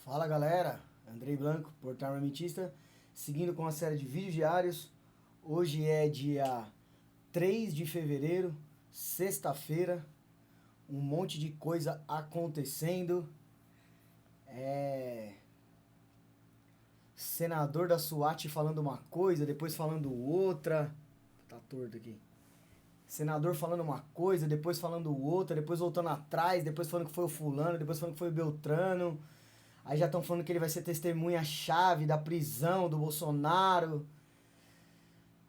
Fala galera, Andrei Blanco, Portal Armamentista, seguindo com a série de vídeos diários. Hoje é dia 3 de fevereiro, sexta-feira, um monte de coisa acontecendo. Senador da SWAT falando uma coisa, depois falando outra. Tá torto aqui. Senador falando uma coisa, depois falando outra, depois voltando atrás, depois falando que foi o fulano, depois falando que foi o Beltrano. Aí já estão falando que ele vai ser testemunha-chave da prisão do Bolsonaro.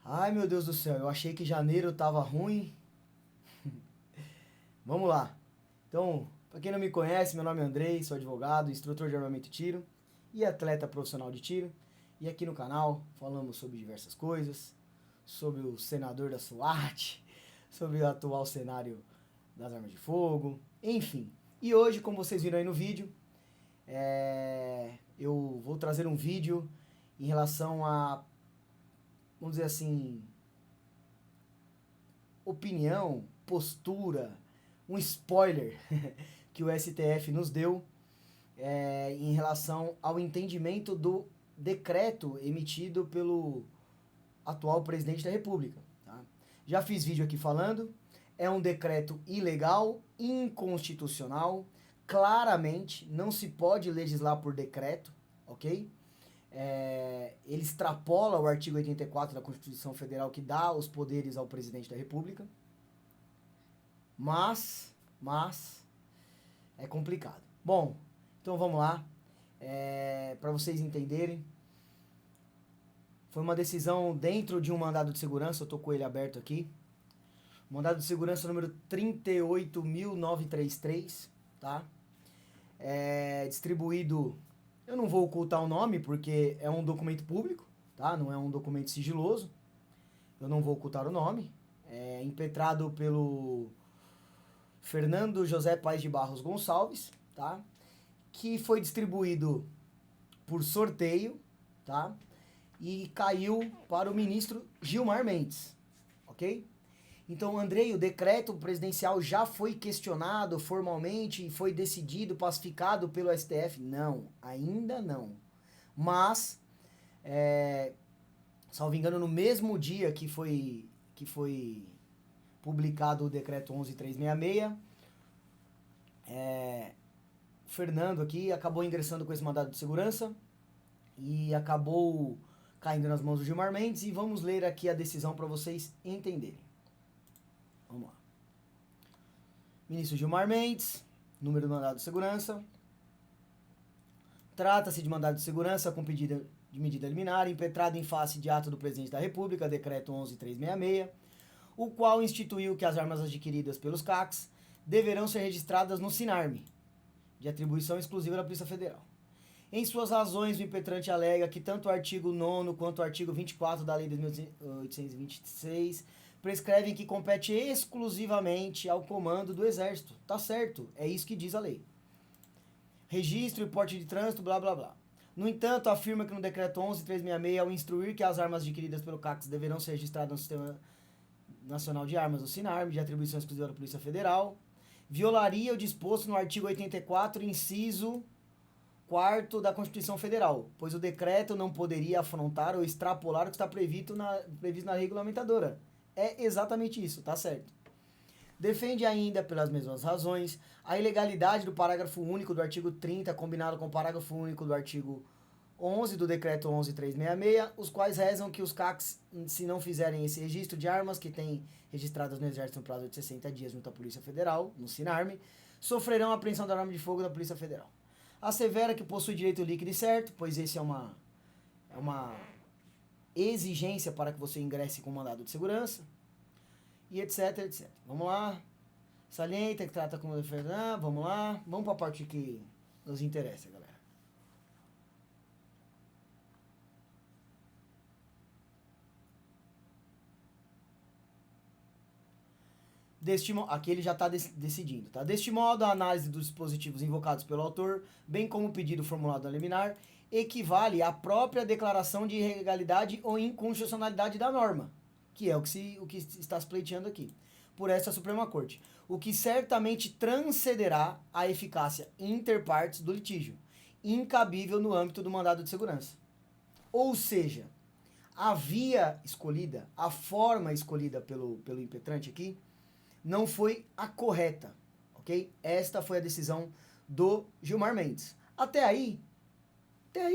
Ai, meu Deus do céu, eu achei que janeiro tava ruim. Vamos lá. Então, pra quem não me conhece, meu nome é Andrei, sou advogado, instrutor de armamento e tiro e atleta profissional de tiro. E aqui no canal falamos sobre diversas coisas, sobre o senador da SWAT, sobre o atual cenário das armas de fogo, enfim. E hoje, como vocês viram aí no vídeo, eu vou trazer um vídeo em relação a, vamos dizer assim, opinião, postura, um spoiler que o STF nos deu em relação ao entendimento do decreto emitido pelo atual presidente da República. Tá? Já fiz vídeo aqui falando, é um decreto ilegal, inconstitucional. Claramente, não se pode legislar por decreto, ok? Ele extrapola o artigo 84 da Constituição Federal, que dá os poderes ao presidente da República. Mas é complicado. Bom, então vamos lá. Para vocês entenderem, foi uma decisão dentro de um mandado de segurança, eu tô com ele aberto aqui. Mandado de segurança número 38.933, tá? Distribuído, eu não vou ocultar o nome porque é um documento público, tá? Não é um documento sigiloso. Eu não vou ocultar o nome. É impetrado pelo Fernando José Paes de Barros Gonçalves, tá? Que foi distribuído por sorteio, tá? E caiu para o ministro Gilmar Mendes, ok? Então, Andrei, o decreto presidencial já foi questionado formalmente e foi decidido, pacificado pelo STF? Não, ainda não. Mas, salvo engano, no mesmo dia que foi publicado o decreto 11.366, Fernando aqui acabou ingressando com esse mandado de segurança e acabou caindo nas mãos do Gilmar Mendes, e vamos ler aqui a decisão para vocês entenderem. Vamos lá. Ministro Gilmar Mendes, número do mandado de segurança. Trata-se de mandado de segurança com pedido de medida liminar, impetrado em face de ato do Presidente da República, decreto 11.366, o qual instituiu que as armas adquiridas pelos CACs deverão ser registradas no SINARME, de atribuição exclusiva da Polícia Federal. Em suas razões, o impetrante alega que tanto o artigo 9º quanto o artigo 24 da Lei 2.826 prescrevem que compete exclusivamente ao comando do Exército. Tá certo, é isso que diz a lei. Registro e porte de trânsito, blá blá blá. No entanto, afirma que no decreto 11.366, ao instruir que as armas adquiridas pelo CACs deverão ser registradas no Sistema Nacional de Armas, o SINARME, de atribuição exclusiva da Polícia Federal, violaria o disposto no artigo 84, inciso 4º da Constituição Federal, pois o decreto não poderia afrontar ou extrapolar o que está previsto na regulamentadora. É exatamente isso, tá certo. Defende ainda, pelas mesmas razões, a ilegalidade do parágrafo único do artigo 30, combinado com o parágrafo único do artigo 11 do decreto 11.366, os quais rezam que os CACs, se não fizerem esse registro de armas que têm registradas no Exército no prazo de 60 dias junto à Polícia Federal, no SINARME, sofrerão a apreensão da arma de fogo da Polícia Federal. Assevera que possui direito líquido e certo, pois esse é uma exigência para que você ingresse com mandado de segurança, e etc, etc. Vamos lá. Salienta que trata como defesa. Vamos lá. Vamos para a parte que nos interessa, galera. Aqui ele já está decidindo, tá? Deste modo, a análise dos dispositivos invocados pelo autor, bem como o pedido formulado na liminar, equivale à própria declaração de irregalidade ou inconstitucionalidade da norma, que é o que está se pleiteando aqui, por esta Suprema Corte, o que certamente transcenderá a eficácia inter partes do litígio, incabível no âmbito do mandado de segurança. Ou seja, a via escolhida, a forma escolhida pelo impetrante aqui, não foi a correta, ok? Esta foi a decisão do Gilmar Mendes. Até aí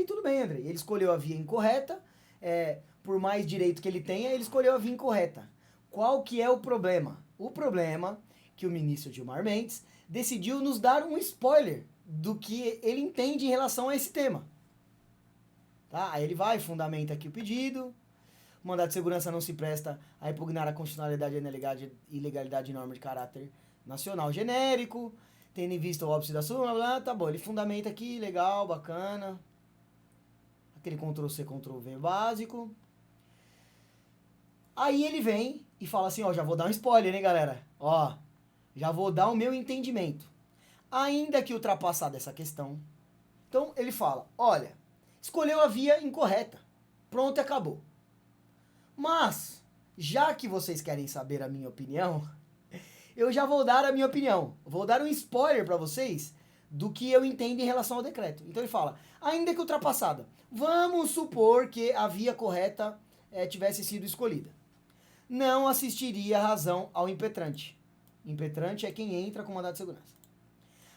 tudo bem, André. Ele escolheu a via incorreta, por mais direito que ele tenha, ele escolheu a via incorreta. Qual que é o problema? O problema é que o ministro Gilmar Mendes decidiu nos dar um spoiler do que ele entende em relação a esse tema. Tá? Aí ele vai, fundamenta aqui o pedido, o mandado de segurança não se presta a impugnar a constitucionalidade e ilegalidade de norma de caráter nacional genérico, tendo em vista o óbice da súmula, tá bom, ele fundamenta aqui, legal, bacana, aquele Ctrl-C, Ctrl-V básico. Aí ele vem e fala assim, ó, já vou dar um spoiler, hein, galera? Ó, já vou dar o meu entendimento. Ainda que ultrapassada essa questão. Então, ele fala, olha, escolheu a via incorreta. Pronto, acabou. Mas, já que vocês querem saber a minha opinião, eu já vou dar a minha opinião. Vou dar um spoiler para vocês do que eu entendo em relação ao decreto. Então ele fala, ainda que ultrapassada, vamos supor que a via correta tivesse sido escolhida. Não assistiria razão ao impetrante. Impetrante é quem entra com mandado de segurança.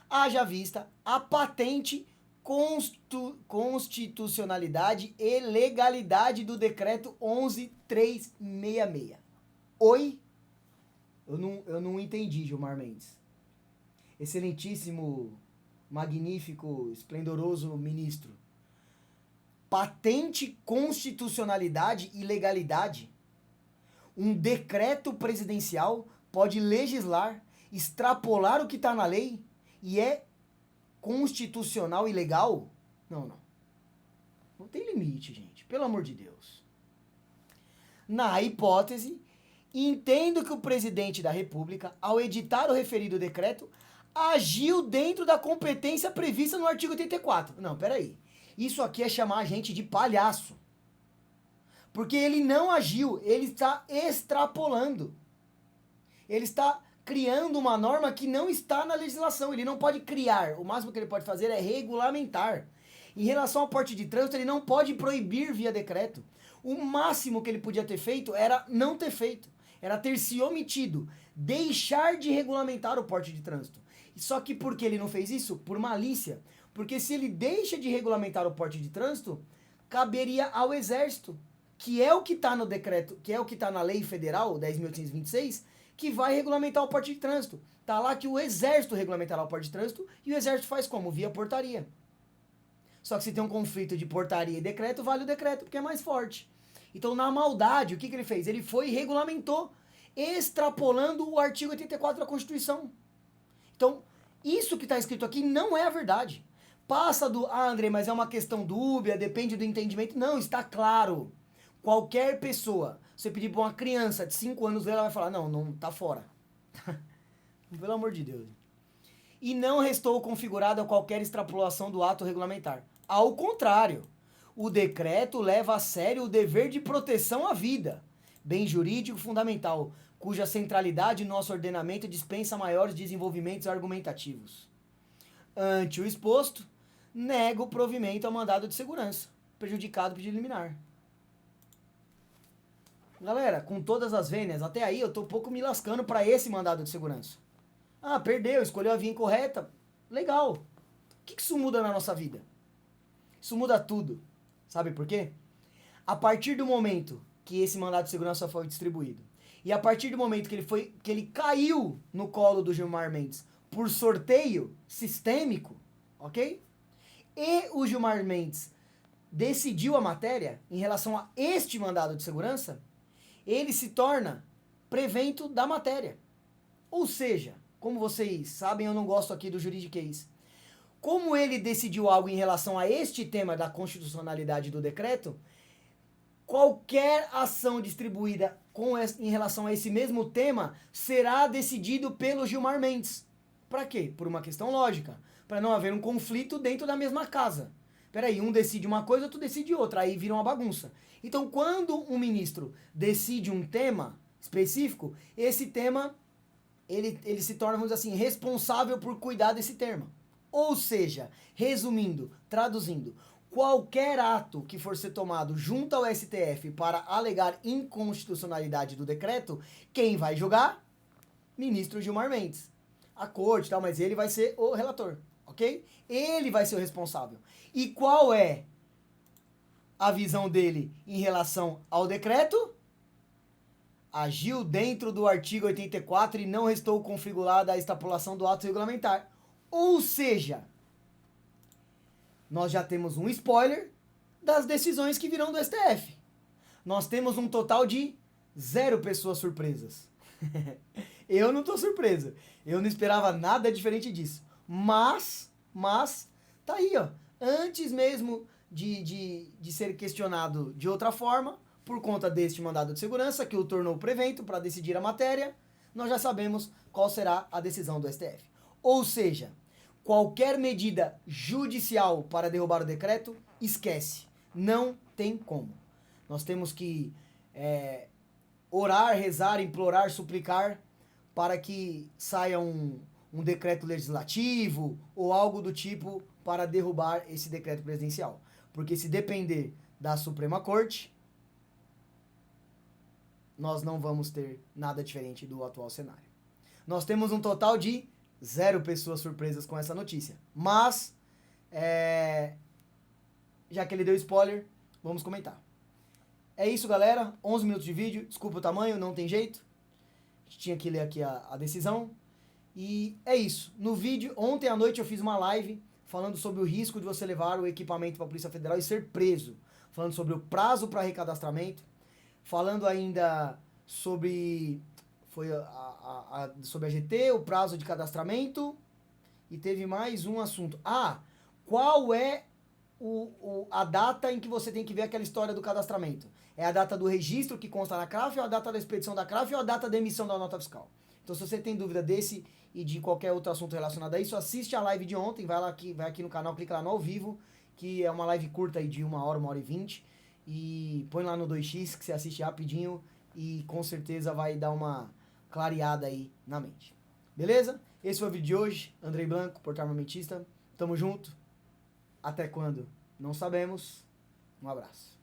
Haja vista a patente constitucionalidade e legalidade do decreto 11.366. Oi? Eu não entendi, Gilmar Mendes. Excelentíssimo, magnífico, esplendoroso ministro. Patente constitucionalidade e legalidade? Um decreto presidencial pode legislar, extrapolar o que está na lei e é constitucional e legal? Não. Não tem limite, gente. Pelo amor de Deus. Na hipótese, entendo que o presidente da República, ao editar o referido decreto, agiu dentro da competência prevista no artigo 84. Não, peraí. Isso aqui é chamar a gente de palhaço. Porque ele não agiu, ele está extrapolando. Ele está criando uma norma que não está na legislação. Ele não pode criar. O máximo que ele pode fazer é regulamentar. Em relação ao porte de trânsito, ele não pode proibir via decreto. O máximo que ele podia ter feito era não ter feito. Era ter se omitido. Deixar de regulamentar o porte de trânsito. Só que por que ele não fez isso? Por malícia. Porque se ele deixa de regulamentar o porte de trânsito, caberia ao Exército, que é o que está no decreto, que é o que está na Lei Federal 10.826, que vai regulamentar o porte de trânsito. Tá lá que o Exército regulamentará o porte de trânsito e o Exército faz como? Via portaria. Só que se tem um conflito de portaria e decreto, vale o decreto, porque é mais forte. Então, na maldade, o que ele fez? Ele foi e regulamentou, extrapolando o artigo 84 da Constituição. Então, isso que está escrito aqui não é a verdade. Passa do, André, mas é uma questão dúbia, depende do entendimento. Não, está claro. Qualquer pessoa, você pedir para uma criança de 5 anos ler, ela vai falar, não, tá fora. Pelo amor de Deus. E não restou configurada qualquer extrapolação do ato regulamentar. Ao contrário, o decreto leva a sério o dever de proteção à vida, bem jurídico fundamental, cuja centralidade no nosso ordenamento dispensa maiores desenvolvimentos argumentativos. Ante o exposto, nego o provimento ao mandado de segurança, prejudicado o pedido liminar. Galera, com todas as vênias, até aí eu tô um pouco me lascando para esse mandado de segurança. Ah, perdeu, escolheu a via incorreta. Legal. O que isso muda na nossa vida? Isso muda tudo. Sabe por quê? A partir do momento que esse mandado de segurança foi distribuído, e a partir do momento que ele caiu no colo do Gilmar Mendes por sorteio sistêmico, ok? E o Gilmar Mendes decidiu a matéria em relação a este mandado de segurança, ele se torna prevento da matéria. Ou seja, como vocês sabem, eu não gosto aqui do juridiquês. Como ele decidiu algo em relação a este tema da constitucionalidade do decreto, qualquer ação distribuída em relação a esse mesmo tema será decidido pelo Gilmar Mendes. Para quê? Por uma questão lógica. Para não haver um conflito dentro da mesma casa. Peraí, um decide uma coisa, outro decide outra. Aí vira uma bagunça. Então, quando um ministro decide um tema específico, esse tema, ele se torna, vamos dizer assim, responsável por cuidar desse tema. Ou seja, resumindo, traduzindo, qualquer ato que for ser tomado junto ao STF para alegar inconstitucionalidade do decreto, quem vai julgar? Ministro Gilmar Mendes. A corte e tal, mas ele vai ser o relator, ok? Ele vai ser o responsável. E qual é a visão dele em relação ao decreto? Agiu dentro do artigo 84 e não restou configurada a extrapolação do ato regulamentar. Ou seja, nós já temos um spoiler das decisões que virão do STF. Nós temos um total de 0 pessoas surpresas. Eu não tô surpresa. Eu não esperava nada diferente disso. Mas, tá aí, ó. Antes mesmo de ser questionado de outra forma, por conta deste mandado de segurança, que o tornou prevento para decidir a matéria, nós já sabemos qual será a decisão do STF. Ou seja, qualquer medida judicial para derrubar o decreto, esquece. Não tem como. Nós temos que orar, rezar, implorar, suplicar para que saia um decreto legislativo ou algo do tipo para derrubar esse decreto presidencial. Porque se depender da Suprema Corte, nós não vamos ter nada diferente do atual cenário. Nós temos um total de 0 pessoas surpresas com essa notícia. Mas, já que ele deu spoiler, vamos comentar. É isso, galera. 11 minutos de vídeo. Desculpa o tamanho, não tem jeito. A gente tinha que ler aqui a decisão. E é isso. No vídeo, ontem à noite eu fiz uma live falando sobre o risco de você levar o equipamento para a Polícia Federal e ser preso. Falando sobre o prazo para recadastramento. Falando ainda sobre sobre a GT, o prazo de cadastramento, e teve mais um assunto. Qual é a data em que você tem que ver aquela história do cadastramento? É a data do registro que consta na CRAF, ou a data da expedição da CRAF, ou a data da emissão da nota fiscal? Então, se você tem dúvida desse e de qualquer outro assunto relacionado a isso, assiste a live de ontem, vai aqui no canal, clica lá no ao vivo, que é uma live curta aí de 1 hora, 1 hora e 20, e põe lá no 2x que você assiste rapidinho e com certeza vai dar uma clareada aí na mente. Beleza? Esse foi o vídeo de hoje. Andrei Blanco, portal armamentista. Tamo junto. Até quando? Não sabemos. Um abraço.